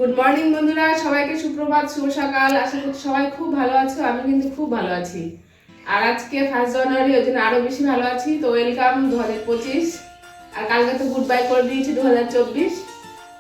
Good morning বন্ধুরা, সবাইকে সুপ্রভাত, শুভ সকাল। আশা করছি সবাই খুব ভালো আছো। আমি কিন্তু খুব ভালো আছি। আর আজকে 1 জানুয়ারি, ওই জন্য আরো বেশি ভালো আছি। তো ওয়েলকাম 2025। আর কালকে তো গুড বাই করে দিয়েছি 2024।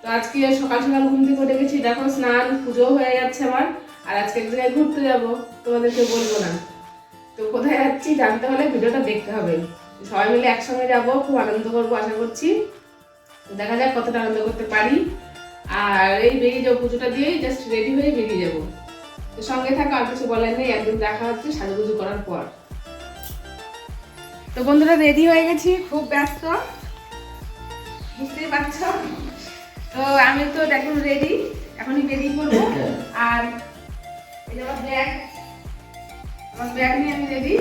তো আজকে সকাল সকাল ঘুম থেকে উঠে গেছি, দেখো স্নান পুজো হয়ে যাচ্ছে আমার। আর আজকে এক জায়গায় ঘুরতে যাবো, তোমাদেরকে বলবো না। তো কোথায় যাচ্ছি জানতে হলে ভিডিওটা দেখতে হবে। সবাই মিলে একসঙ্গে যাবো, খুব আনন্দ করবো আশা করছি। দেখা যাক কতটা আনন্দ করতে পারি। আর এই বেরিয়ে যাবো, পুজোটা দিয়েই জাস্ট রেডি হয়ে বেরিয়ে যাবো। তো সঙ্গে থাকা আর কিছু বলার নেই, একদিন দেখা হচ্ছে সাজুগুজু করার পর। তো বন্ধুরা রেডি হয়ে গেছি, খুব ব্যস্ত, বুঝতেই পারছ। তো আমি তো এখন রেডি, এখনই বেরিয়ে পড়বো। আর এই যে আমার ব্যাগ নিয়ে আমি রেডি।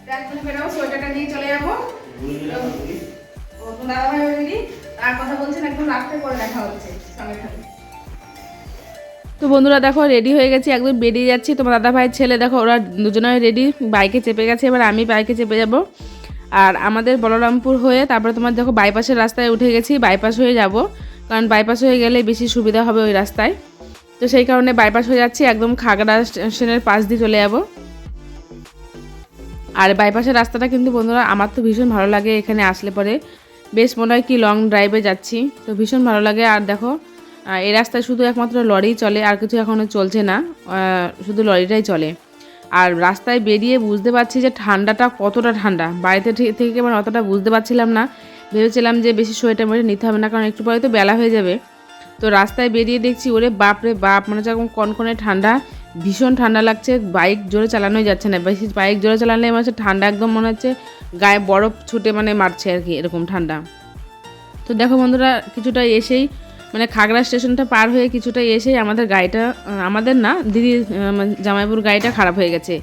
ব্যাগ খুলে বেরোবো, সোয়েটারটা নিয়ে চলে যাবো। দাদা ভাই রেডি, আর কথা বলছেন, একদম রাস্তায় পরে দেখা হচ্ছে, সঙ্গে থাকবে। তো বন্ধুরা দেখো রেডি হয়ে গেছি, একদম বেরিয়ে যাচ্ছি। তোমার দাদা ভাইয়ের ছেলে দেখো, ওরা দুজনে রেডি, বাইকে চেপে গেছে। এবার আমি বাইকে চেপে যাব। আর আমাদের বলরামপুর হয়ে তারপরে তোমার দেখো বাইপাসের রাস্তায় উঠে গেছি, বাইপাস হয়ে যাব। কারণ বাইপাস হয়ে গেলে বেশি সুবিধা হবে ওই রাস্তায়। তো সেই কারণে বাইপাস হয়ে যাচ্ছি, একদম খাগড়া স্টেশনের পাশ দিয়ে চলে যাব। আর বাইপাসের রাস্তাটা কিন্তু বন্ধুরা আমার তো ভীষণ ভালো লাগে। এখানে আসলে পরে বেশ মনে হয় কি লং ড্রাইভে যাচ্ছি, তো ভীষণ ভালো লাগে। আর দেখো এই রাস্তায় শুধু একমাত্র লরি চলে, আর কিছু এখনও চলছে না, শুধু লরিটাই চলে। আর রাস্তায় বেরিয়ে বুঝতে পারছি যে ঠান্ডাটা কতটা ঠান্ডা। বাড়িতে থেকে মানে অতটা বুঝতে পারছিলাম না, ভেবেছিলাম যে বেশি সোয়েটার মেরে নিতে হবে না, কারণ একটু পরে তো বেলা হয়ে যাবে। তো রাস্তায় বেরিয়ে দেখছি ওরে বাপ রে বাপ, মানে যেরকম কনকনে ঠান্ডা, ভীষণ ঠান্ডা লাগছে। বাইক জোরে চালানোই যাচ্ছে না, বেশি বাইক জোরে চালালে মনে হচ্ছে ঠান্ডা একদম মনে হচ্ছে গায়ে বরফ ছুটে মানে মারছে আর কি, এরকম ঠান্ডা। তো দেখো বন্ধুরা কিছুটা এসেই মানে খাগড়া স্টেশনটা পার হয়ে কিছুটা এসেই আমাদের গাড়িটা, আমাদের না দিদি জামাইপুর গাড়িটা খারাপ হয়ে গেছে।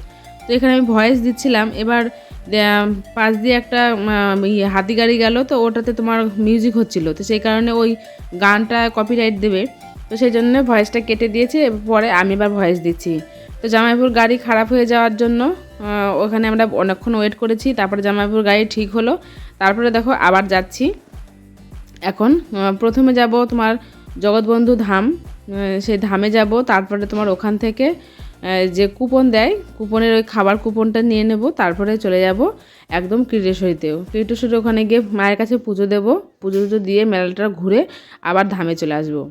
তো এখানে আমি ভয়েস দিচ্ছিলাম, এবার পাশ দিয়ে একটা হাতি গাড়ি গেল, তো ওটাতে তোমার মিউজিক হচ্ছিল, তো সেই কারণে ওই গানটা কপিরাইট দেবে। তো সেই জন্য ভয়েসটা কেটে দিয়েছে, পরে আমি এবার ভয়েস দিচ্ছি। তো জামাইপুর গাড়ি খারাপ হয়ে যাওয়ার জন্য ওখানে আমরা অনেকক্ষণ ওয়েট করেছি, তারপরে জামাইপুর গাড়ি ঠিক হলো। তারপরে দেখো আবার যাচ্ছি। এখন প্রথমে যাব তোমার জগৎবন্ধু ধাম, সেই ধামে যাব। তারপরে তোমার ওখান থেকে যে কুপন দেয়, কুপনের ওই খাবার কুপনটা নিয়ে নেব। তারপরে চলে যাব একদম কীর্তেশ্বরীতেও। কীর্তেশ্বরী ওখানে গিয়ে মায়ের কাছে পুজো দেব, পুজো দিয়ে মেলাটা ঘুরে আবার ধামে চলে আসবো।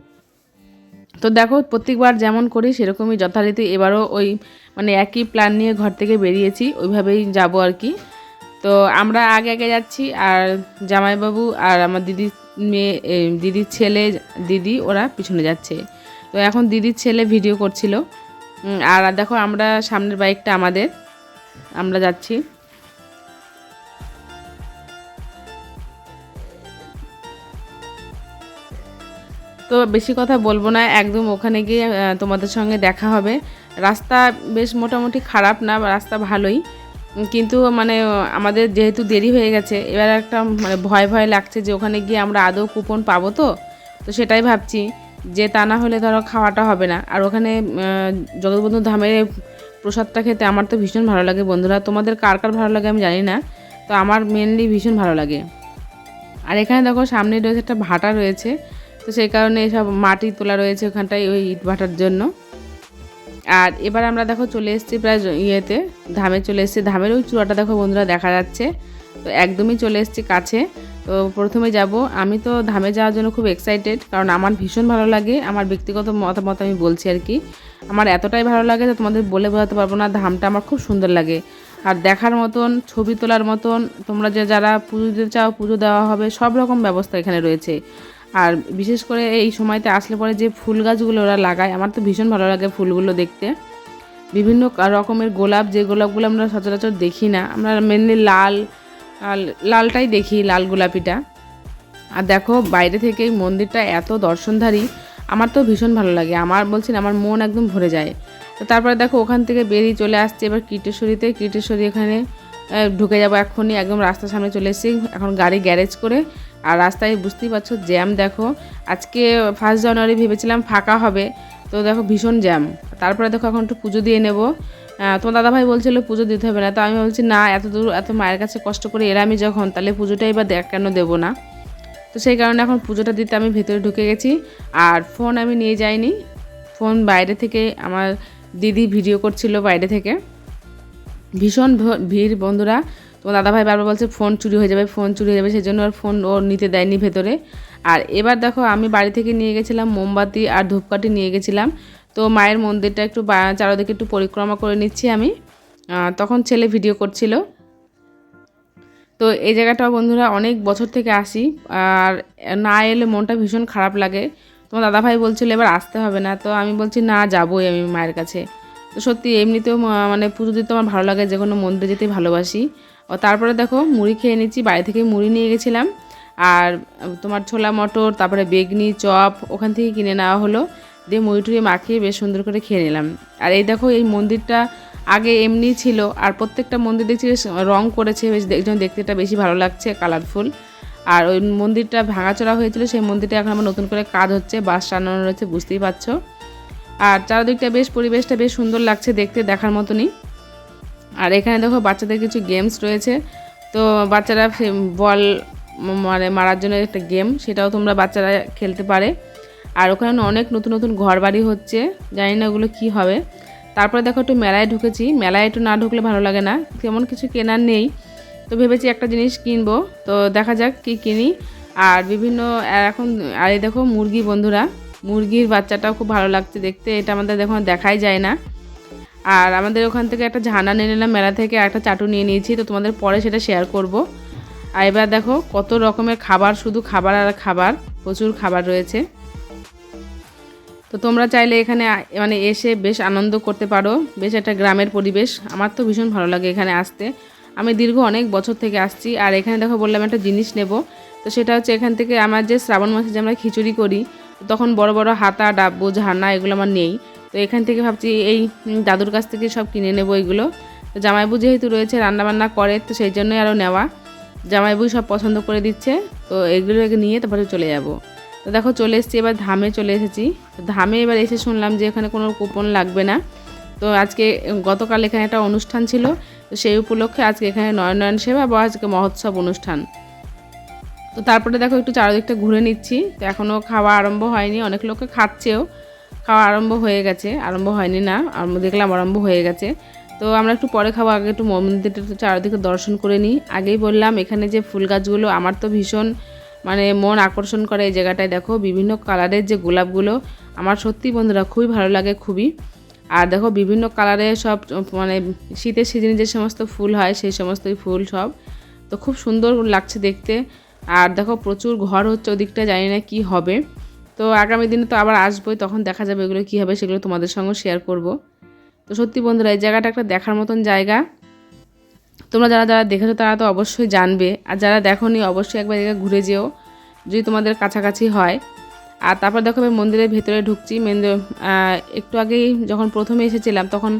তো দেখো প্রত্যেকবার যেমন করি সেরকমই যথারীতি এবারও ওই মানে একই প্ল্যান নিয়ে ঘর থেকে বেরিয়েছি, ওইভাবেই যাব আর কি। তো আমরা আগে আগে যাচ্ছি, আর জামাইবাবু আর আমার দিদির মেয়ে, দিদির ছেলে, দিদি ওরা পিছনে যাচ্ছে। তো এখন দিদির ছেলে ভিডিও করছিল। আর দেখো আমরা সামনের বাইকটা আমাদের, আমরা যাচ্ছি। তো বেশি কথা বলবো না, একদম ওখানে গিয়ে তোমাদের সঙ্গে দেখা হবে। রাস্তা বেশ মোটামুটি খারাপ না, রাস্তা ভালোই, কিন্তু মানে আমাদের যেহেতু দেরি হয়ে গেছে, এবার একটা মানে ভয় ভয় লাগছে যে ওখানে গিয়ে আমরা আদৌ কুপন পাবো তো। তো সেটাই ভাবছি, যে তা না হলে ধরো খাওয়াটা হবে না। আর ওখানে জগৎবন্ধু ধামের প্রসাদটা খেতে আমার তো ভীষণ ভালো লাগে বন্ধুরা। তোমাদের কার কার ভালো লাগে আমি জানি না, তো আমার মেনলি ভীষণ ভালো লাগে। আর এখানে দেখো সামনে রয়েছে একটা ভাটা রয়েছে, তো সেই কারণে সব মাটি তোলা রয়েছে ওখানটায় ওই ইট ভাটার জন্য। আর এবার আমরা দেখো চলে এসেছি প্রায় ইয়েতে, ধামে চলে এসেছি। ধামের ওই চূড়াটা দেখো বন্ধুরা দেখা যাচ্ছে, তো একদমই চলে এসেছি কাছে। তো প্রথমে যাব, আমি তো ধামে যাওয়ার জন্য খুব এক্সাইটেড, কারণ আমার ভীষণ ভালো লাগে। আমার ব্যক্তিগত মতামত আমি বলছি আর কি, আমার এতটাই ভালো লাগে যে তোমাদের বলে বোঝাতে পারবো না। ধামটা আমার খুব সুন্দর লাগে, আর দেখার মতন, ছবি তোলার মতন। তোমরা যারা পুজো দিতে চাও পুজো দেওয়া হবে, সব রকম ব্যবস্থা এখানে রয়েছে। আর বিশেষ করে এই সময়তে আসলে পরে যে ফুল গাছগুলো ওরা লাগায়, আমার তো ভীষণ ভালো লাগে ফুলগুলো দেখতে। বিভিন্ন রকমের গোলাপ, যে গোলাপগুলো আমরা সচরাচর দেখি না, আমরা মেনলি লালটাই দেখি, লাল গোলাপিটা। আর দেখো বাইরে থেকে এই মন্দিরটা এত দর্শনধারী, আমার তো ভীষণ ভালো লাগে। আমার বলছি না, আমার মন একদম ভরে যায়। তো তারপরে দেখো ওখান থেকে বেরিয়ে চলে আসছে এবার কীর্তেশ্বরীতে। কীর্তেশ্বরী এখানে ঢুকে যাবো এক্ষুনি, একদম রাস্তার সামনে চলে এসেছি। এখন গাড়ি গ্যারেজ করে, আর রাস্তায় বুঝতেই পারছো জ্যাম। দেখো আজকে 1 জানুয়ারি ভেবেছিলাম ফাঁকা হবে, তো দেখো ভীষণ জ্যাম। তারপরে দেখো এখন একটু পুজো দিয়ে নেব। তোমার দাদাভাই বলছিল পুজো দিতে হবে না, তো আমি বলছি না, এত দূর এত মায়ের কাছে কষ্ট করে এলামই যখন, তাহলে পুজোটাই বা কেন দেবো না। তো তো সেই কারণে এখন পুজোটা দিতে আমি ভেতরে ঢুকে গেছি। আর ফোন আমি নিয়ে যাইনি, ফোন বাইরে থেকে আমার দিদি ভিডিও করছিল বাইরে থেকে। ভীষণ ভিড় বন্ধুরা। তোমার দাদাভাই বারবার বলছে ফোন চুরি হয়ে যাবে, ফোন চুরি হয়ে যাবে, সেই জন্য আর ফোন ও নিতে দেয়নি ভেতরে। আর এবার দেখো আমি বাড়ি থেকে নিয়ে গেছিলাম মোমবাতি আর ধূপকাঠি নিয়ে গেছিলাম। তো মায়ের মন্দিরটা একটু চারদিকে একটু পরিক্রমা করে নিচ্ছি আমি। তখন ছেলে ভিডিও করছিল। তো এই জায়গাটাও বন্ধুরা অনেক বছর থেকে আসি, আর না এলে মনটা ভীষণ খারাপ লাগে। তোমার দাদাভাই বলছিল এবার আসতে হবে না, তো আমি বলছি না, যাবোই আমি মায়ের কাছে। তো সত্যি এমনিতেও মানে পুজো দিতে আমার ভালো লাগে, যে কোনো মন্দিরে যেতে ভালোবাসি। ও তারপরে দেখো মুড়ি খেয়ে নিচ্ছি, বাড়ি থেকে মুড়ি নিয়ে গেছিলাম। আর তোমার ছোলা মটর, তারপরে বেগনি, চপ ওখান থেকে কিনে নেওয়া হলো, দিয়ে মুড়ি টুড়ি মাখিয়ে বেশ সুন্দর করে খেয়ে নিলাম। আর এই দেখো এই মন্দিরটা আগে এমনি ছিল, আর প্রত্যেকটা মন্দির দেখছি বেশ রং করেছে, বেশ দেখতে এটা বেশি ভালো লাগছে, কালারফুল। আর ওই মন্দিরটা ভাঙাচোরা হয়েছিল, সেই মন্দিরটা এখন আমার নতুন করে কাজ হচ্ছে, বাস টানানো রয়েছে, বুঝতেই পারছো। আর চারদিকটা বেশ পরিবেশটা বেশ সুন্দর লাগছে দেখতে, দেখার মতনই। আর এখানে দেখো বাচ্চাদের কিছু গেমস রয়েছে, তো বাচ্চারা বল মানে মারার জন্য একটা গেম, সেটাও তোমরা বাচ্চারা খেলতে পারে। আর ওখানে অনেক নতুন নতুন ঘর বাড়ি হচ্ছে, জানি না ওগুলো কী হবে। তারপরে দেখো একটু মেলায় ঢুকেছি, মেলায় একটু না ঢুকলে ভালো লাগে না, তেমন কিছু কেনার নেই। তো ভেবেছি একটা জিনিস কিনবো, তো দেখা যাক কি কিনি। আর বিভিন্ন এখন আর এই দেখো মুরগি বন্ধুরা, মুরগির বাচ্চাটাও খুব ভালো লাগছে দেখতে, এটা আমাদের এখন দেখাই যায় না। আর আমাদের ওখান থেকে একটা ঝানা নিয়ে নিলাম মেলা থেকে, আর একটা চাটু নিয়ে নিয়েছি, তো তোমাদের পরে সেটা শেয়ার করব। আর এবার দেখো কত রকমের খাবার, শুধু খাবার আর খাবার, প্রচুর খাবার রয়েছে। তো তোমরা চাইলে এখানে মানে এসে বেশ আনন্দ করতে পারো, বেশ একটা গ্রামের পরিবেশ। আমার তো ভীষণ ভালো লাগে এখানে আসতে, আমি দীর্ঘ অনেক বছর থেকে আসছি। আর এখানে দেখো বললাম একটা জিনিস নেব, তো সেটা হচ্ছে এখান থেকে আমার যে শ্রাবণ মাসে যে আমরা খিচুড়ি করি, তখন বড় বড় হাতা, ডাব্বু, ঝাড়না এগুলো আমার নেই। তো এখান থেকে ভাবছি এই দাদুর কাছ থেকে সব কিনে নেব এগুলো। তো জামাইবু যেহেতু রয়েছে রান্নাবান্না করে, তো সেই জন্যই আরও নেওয়া, জামাইবুই সব পছন্দ করে দিচ্ছে। তো এগুলো নিয়ে তারপরে চলে যাব। তো দেখো চলে এসেছি, এবার ধামে চলে এসেছি। ধামে এবার এসে শুনলাম যে এখানে কোনো কুপন লাগবে না। তো আজকে গতকাল এখানে একটা অনুষ্ঠান ছিল, তো সেই উপলক্ষে আজকে এখানে নয়ন সেবা বা আজকে মহোৎসব অনুষ্ঠান। তো তারপরে দেখো একটু চারদিকটা ঘুরে নিচ্ছি। তো এখনও খাওয়া আরম্ভ হয়নি, অনেক লোকে খাচ্ছেও, খাওয়া আরম্ভ হয়ে গেছে, আরম্ভ হয়নি না, দেখলাম আরম্ভ হয়ে গেছে। তো আমরা একটু পরে খাবো, আগে একটু মন্দিরটা একটু চারদিকে দর্শন করে নিই। আগেই বললাম এখানে যে ফুল গাছগুলো আমার তো ভীষণ মানে মন আকর্ষণ করে। এই জায়গাটায় দেখো বিভিন্ন কালারের যে গোলাপগুলো, আমার সত্যি বন্ধুরা খুবই ভালো লাগে, খুবই। আর দেখো বিভিন্ন কালারের সব মানে শীতের সিজনে যে সমস্ত ফুল হয় সেই সমস্তই ফুল সব, তো খুব সুন্দর লাগছে দেখতে। আর দেখো প্রচুর ঘর হচ্ছে ওদিকটা, জানি না কি হবে। তো আগামী দিনে তো আবার আসবোই, তখন দেখা যাবে এগুলো কী হবে, সেগুলো তোমাদের সঙ্গে শেয়ার করব। তো সত্যি বন্ধুরা এই জায়গাটা একটা দেখার মতন জায়গা, তোমরা যারা যারা দেখেছো তারা তো অবশ্যই জানবে, আর যারা দেখোনি অবশ্যই একবার জায়গায় ঘুরে যেও যদি তোমাদের কাছাকাছি হয়। আর তারপর দেখো আমি মন্দিরের ভেতরে ঢুকছি। একটু আগেই যখন প্রথমে এসেছিলাম তখন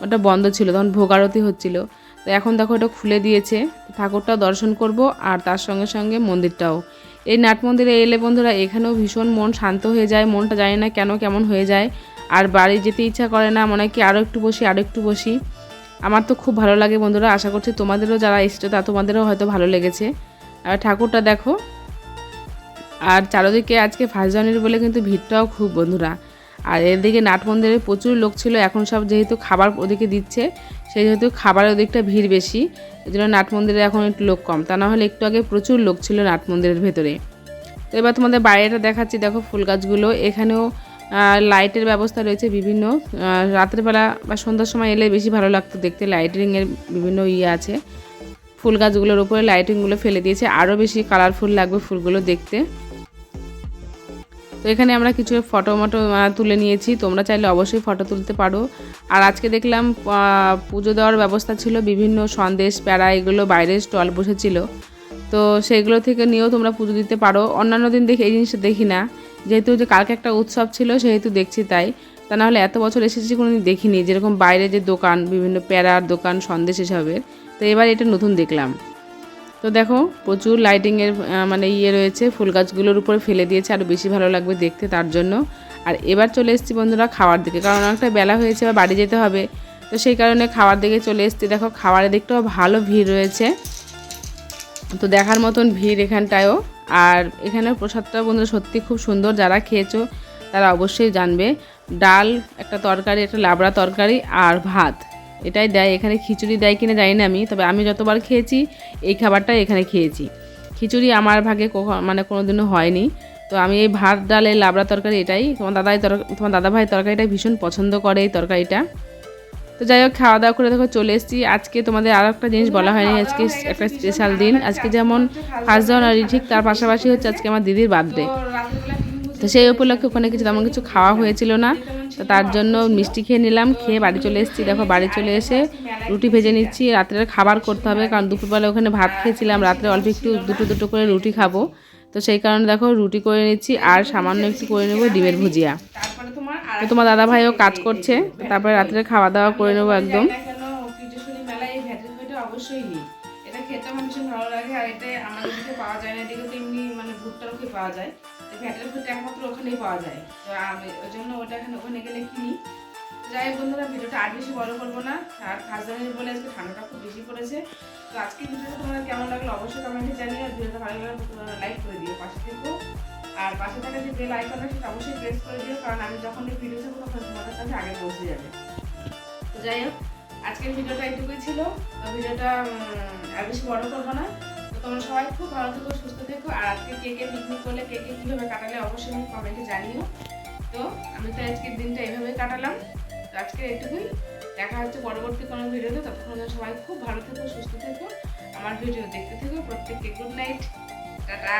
ওটা বন্ধ ছিল, তখন ভোগ আরতি হচ্ছিল। তো এখন দেখো এটা খুলে দিয়েছে, ঠাকুরটাও দর্শন করব আর তার সঙ্গে সঙ্গে মন্দিরটাও। এই নাট মন্দিরে এলে বন্ধুরা এখানেও ভীষণ মন শান্ত হয়ে যায়, মনটা জানি না কেন কেমন হয়ে যায়, আর বাড়ি যেতে ইচ্ছা করে না, মনে হয় কি আরও একটু বসি আরও একটু বসি। আমার তো খুব ভালো লাগে বন্ধুরা, আশা করছি তোমাদেরও যারা এসেছো তা তোমাদেরও হয়তো ভালো লেগেছে। আর ঠাকুরটা দেখো, আর চারদিকে আজকে ফার্স্ট জানুয়ারি বলে কিন্তু ভিড়টাও খুব বন্ধুরা। আর এদিকে নাট মন্দিরে প্রচুর লোক ছিল, এখন সব যেহেতু খাবার ওদিকে দিচ্ছে সেই যেহেতু খাবারের ওদিকটা ভিড় বেশি, এই জন্য নাট মন্দিরে এখন একটু লোক কম, তা না হলে একটু আগে প্রচুর লোক ছিল নাট মন্দিরের ভেতরে। তো এবার তোমাদের বাইরেটা দেখাচ্ছি, দেখো ফুল গাছগুলো, এখানেও লাইটের ব্যবস্থা রয়েছে বিভিন্ন। রাতের বেলা বা সন্ধ্যার সময় এলে বেশি ভালো লাগতো দেখতে, লাইটিংয়ের বিভিন্ন আছে। ফুল গাছগুলোর উপরে লাইটিংগুলো ফেলে দিয়েছে, আরও বেশি কালারফুল লাগবে ফুলগুলো দেখতে। তো এখানে আমরা কিছু ফটো তুলে নিয়েছি, তোমরা চাইলে অবশ্যই ফটো তুলতে পারো। আর আজকে দেখলাম পুজো দেওয়ার ব্যবস্থা ছিল, বিভিন্ন সন্দেশ, প্যাড়া এগুলো বাইরে স্টল বসেছিল, তো সেগুলো থেকে নিয়েও তোমরা পুজো দিতে পারো। অন্যান্য দিন দেখি এই জিনিসটা দেখি না, যেহেতু যে কালকে একটা উৎসব ছিল সেহেতু দেখছি, তাই তা নাহলে এত বছর এসেছি কোনোদিন দেখিনি যেরকম বাইরে যে দোকান, বিভিন্ন প্যাড়ার দোকান, সন্দেশ এসবের। তো এবার এটা নতুন দেখলাম। তো দেখো প্রচুর লাইটিংয়ের মানে রয়েছে, ফুল গাছগুলোর উপরে ফেলে দিয়েছে, আরও বেশি ভালো লাগবে দেখতে তার জন্য। আর এবার চলে এসেছি বন্ধুরা খাওয়ার দিকে, কারণ অনেকটা বেলা হয়েছে, এবার বাড়ি যেতে হবে, তো সেই কারণে খাওয়ার দিকে চলে এসেছি। দেখো খাওয়ারের দিকটাও ভালো ভিড় রয়েছে। তো দেখার মতন ভিড় এখানটায়ও। আর এখানের প্রসাদটা বন্ধুরা সত্যি খুব সুন্দর, যারা খেয়েছো তারা অবশ্যই জানবে। ডাল, একটা তরকারি, একটা লাবড়া তরকারি আর ভাত, এটাই দেয়। এখানে খিচুড়ি দেয় কিনা জানি না আমি, তবে আমি যতবার খেয়েছি এই খাবারটাই এখানে খেয়েছি। খিচুড়ি আমার ভাগে মানে কোনোদিনও হয়নি। তো আমি এই ভাত, ডালের লাবড়া তরকারি এটাই, তোমার দাদাভাই তরকারিটা ভীষণ পছন্দ করে এই তরকারিটা। তো যাই হোক, খাওয়া দাওয়া করে দেখো চলে এসেছি। আজকে তোমাদের আরও একটা জিনিস বলা হয়নি, আজকে একটা স্পেশাল দিন। আজকে যেমন ফার্স্ট জানুয়ারি, ঠিক তার পাশাপাশি হচ্ছে আজকে আমার দিদির বার্থডে। তো সেই উপলক্ষে ওখানে তেমন কিছু খাওয়া হয়েছিল না, তো তার জন্য মিষ্টি খেয়ে নিলাম, খেয়ে বাড়ি চলে এসেছি। দেখো বাড়ি চলে এসে রুটি ভেজে নিচ্ছি, রাত্রের খাবার করতে হবে, কারণ দুপুরবেলা ওখানে ভাত খেয়েছিলাম, রাত্রে অল্প একটু দুটো দুটো করে রুটি খাবো। তো সেই কারণে দেখো রুটি করে নিচ্ছি, আর সামান্য একটু করে নেবো ডিমের ভুজিয়া। তো তোমার দাদাভাইও কাজ করছে, তারপরে রাত্রে খাওয়া দাওয়া করে নেবো একদম। অবশ্যই নিই, এটা খেতে আমার ভীষণ ভালো লাগে। আর এটা আমাদের দিকে পাওয়া যায় না, এদিকে তো এমনি মানে ভুট্টার মুখে পাওয়া যায়, তো ভ্যাটের ভুট্টা একমাত্র ওখানেই পাওয়া যায়। তো আমি ওই জন্য ওটা ওখানে গেলে কিনি। যাই হোক বন্ধুরা, ভিডিওটা আর বেশি বড় করবো না। আর খাসদানের বলে আজকে ঠান্ডাটা খুব বেশি পড়েছে। তো আজকে ভিডিওটা তোমাদের কেমন লাগলো অবশ্যই কমেন্টে জানিয়ে, আর ভিডিওটা ভালো লাগলে তোমরা লাইক করে দিও, পাশে থেকো। আর পাশে থাকা যে বেল আইকনটা সেটা অবশ্যই প্রেস করে দিও, কারণ আমি যখন এই ভিডিও থাকবো তখন তোমাদের কাছে আগে পৌঁছে যাবে। তো যাই হোক, আজকের ভিডিওটা এইটুকুই ছিল। তো ভিডিওটা আর বেশি বড় করবো না। তো তোমরা সবাই খুব ভালো থেকো, সুস্থ থেকো। আর আজকে কে কে পিকনিক করলে, কে কে কীভাবে কাটালে অবশ্যই আমি কমেন্টে জানিও। তো আমি তো আজকের দিনটা এইভাবেই কাটালাম। তো আজকে এইটুকুই, দেখা হচ্ছে পরবর্তী কোনো ভিডিওতে। ততক্ষণ সবাই খুব ভালো থেকো, সুস্থ থেকো, আমার ভিডিও দেখতে থেকো। প্রত্যেককে গুড নাইট, টাটা।